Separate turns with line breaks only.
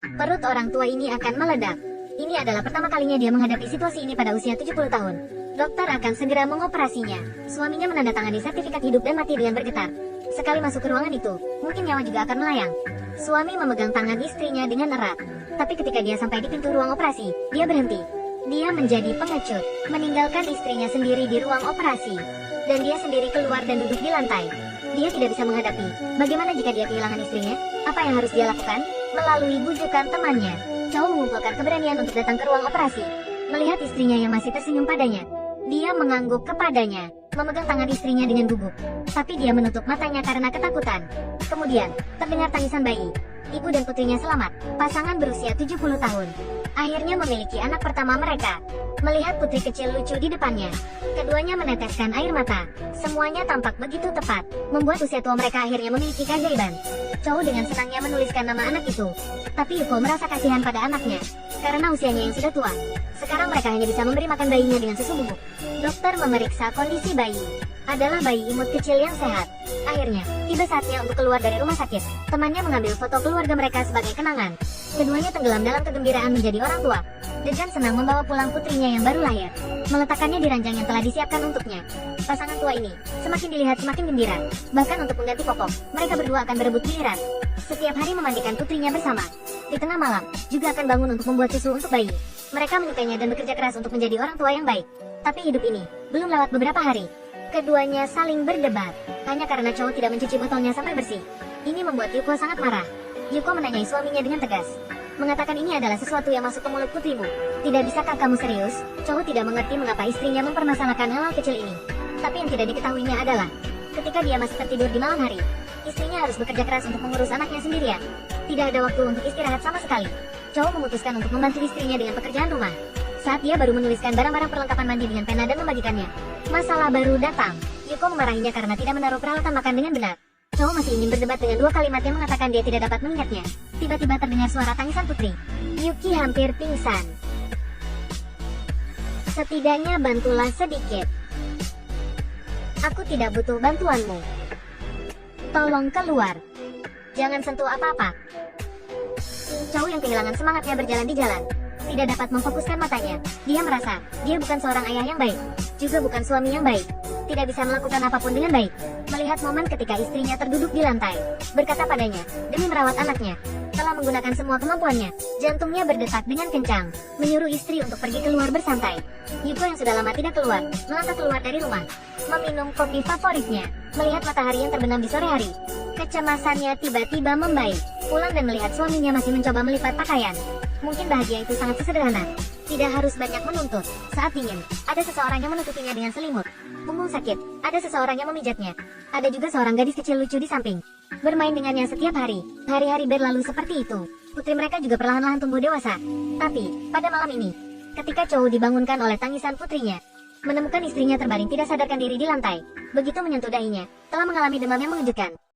Perut orang tua ini akan meledak. Ini adalah pertama kalinya dia menghadapi situasi ini pada usia 70 tahun. Dokter akan segera mengoperasinya. Suaminya menandatangani sertifikat hidup dan mati dengan bergetar. Sekali masuk ke ruangan itu, mungkin nyawa juga akan melayang. Suami memegang tangan istrinya dengan erat. Tapi ketika dia sampai di pintu ruang operasi, dia berhenti. Dia menjadi pengecut, meninggalkan istrinya sendiri di ruang operasi. Dan dia sendiri keluar dan duduk di lantai. Dia tidak bisa menghadapi. Bagaimana jika dia kehilangan istrinya? Apa yang harus dia lakukan? Melalui bujukan temannya, Chow mengumpulkan keberanian untuk datang ke ruang operasi. Melihat istrinya yang masih tersenyum padanya, dia mengangguk kepadanya, memegang tangan istrinya dengan gugup. Tapi dia menutup matanya karena ketakutan. Kemudian, terdengar tangisan bayi. Ibu dan putrinya selamat. Pasangan berusia 70 tahun. Akhirnya memiliki anak pertama mereka. Melihat putri kecil lucu di depannya, keduanya meneteskan air mata. Semuanya tampak begitu tepat, membuat usia tua mereka akhirnya memiliki keajaiban. Chow dengan senangnya menuliskan nama anak itu. Tapi Yuko merasa kasihan pada anaknya, karena usianya yang sudah tua. Sekarang mereka hanya bisa memberi makan bayinya dengan susu bubuk. Dokter memeriksa kondisi bayi. Adalah bayi imut kecil yang sehat. Akhirnya, tiba saatnya untuk keluar dari rumah sakit. Temannya mengambil foto keluarga mereka sebagai kenangan. Keduanya tenggelam dalam kegembiraan menjadi orang tua. Dejan senang membawa pulang putrinya yang baru lahir, meletakkannya di ranjang yang telah disiapkan untuknya. Pasangan tua ini semakin dilihat semakin gembira. Bahkan untuk mengganti popok, mereka berdua akan berebut giliran. Setiap hari memandikan putrinya bersama. Di tengah malam, juga akan bangun untuk membuat susu untuk bayi. Mereka menyukainya dan bekerja keras untuk menjadi orang tua yang baik. Tapi hidup ini belum lewat beberapa hari. Keduanya saling berdebat, hanya karena Chow tidak mencuci botolnya sampai bersih. Ini membuat Yuko sangat marah. Yuko menanyai suaminya dengan tegas, mengatakan ini adalah sesuatu yang masuk ke mulut putrimu. Tidak bisakah kamu serius? Chow tidak mengerti mengapa istrinya mempermasalahkan hal kecil ini. Tapi yang tidak diketahuinya adalah, ketika dia masih tertidur di malam hari, istrinya harus bekerja keras untuk mengurus anaknya sendirian. Tidak ada waktu untuk istirahat sama sekali. Chow memutuskan untuk membantu istrinya dengan pekerjaan rumah. Saat dia baru menuliskan barang-barang perlengkapan mandi dengan pena dan membagikannya, masalah baru datang. Yuko memarahinya karena tidak menaruh peralatan makan dengan benar. Chow masih ingin berdebat dengan dua kalimat yang mengatakan dia tidak dapat mengingatnya. Tiba-tiba terdengar suara tangisan putri. Yuki hampir pingsan. Setidaknya bantulah sedikit. Aku tidak butuh bantuanmu. Tolong keluar. Jangan sentuh apa-apa. Chow yang kehilangan semangatnya berjalan di jalan. Tidak dapat memfokuskan matanya. Dia merasa, dia bukan seorang ayah yang baik. Juga bukan suami yang baik. Tidak bisa melakukan apapun dengan baik. Melihat momen ketika istrinya terduduk di lantai, berkata padanya, demi merawat anaknya, telah menggunakan semua kemampuannya. Jantungnya berdetak dengan kencang, menyuruh istri untuk pergi keluar bersantai. Yuko yang sudah lama tidak keluar, melangkah keluar dari rumah, meminum kopi favoritnya, melihat matahari yang terbenam di sore hari. Kecemasannya tiba-tiba membaik, pulang dan melihat suaminya masih mencoba melipat pakaian. Mungkin bahagia itu sangat sederhana. Tidak harus banyak menuntut. Saat dingin, ada seseorang yang menutupinya dengan selimut. Punggung sakit, ada seseorang yang memijatnya. Ada juga seorang gadis kecil lucu di samping, bermain dengannya setiap hari. Hari-hari berlalu seperti itu. Putri mereka juga perlahan-lahan tumbuh dewasa. Tapi, pada malam ini, ketika Chow dibangunkan oleh tangisan putrinya, menemukan istrinya terbaring tidak sadarkan diri di lantai, begitu menyentuh dahinya, telah mengalami demam yang mengejutkan.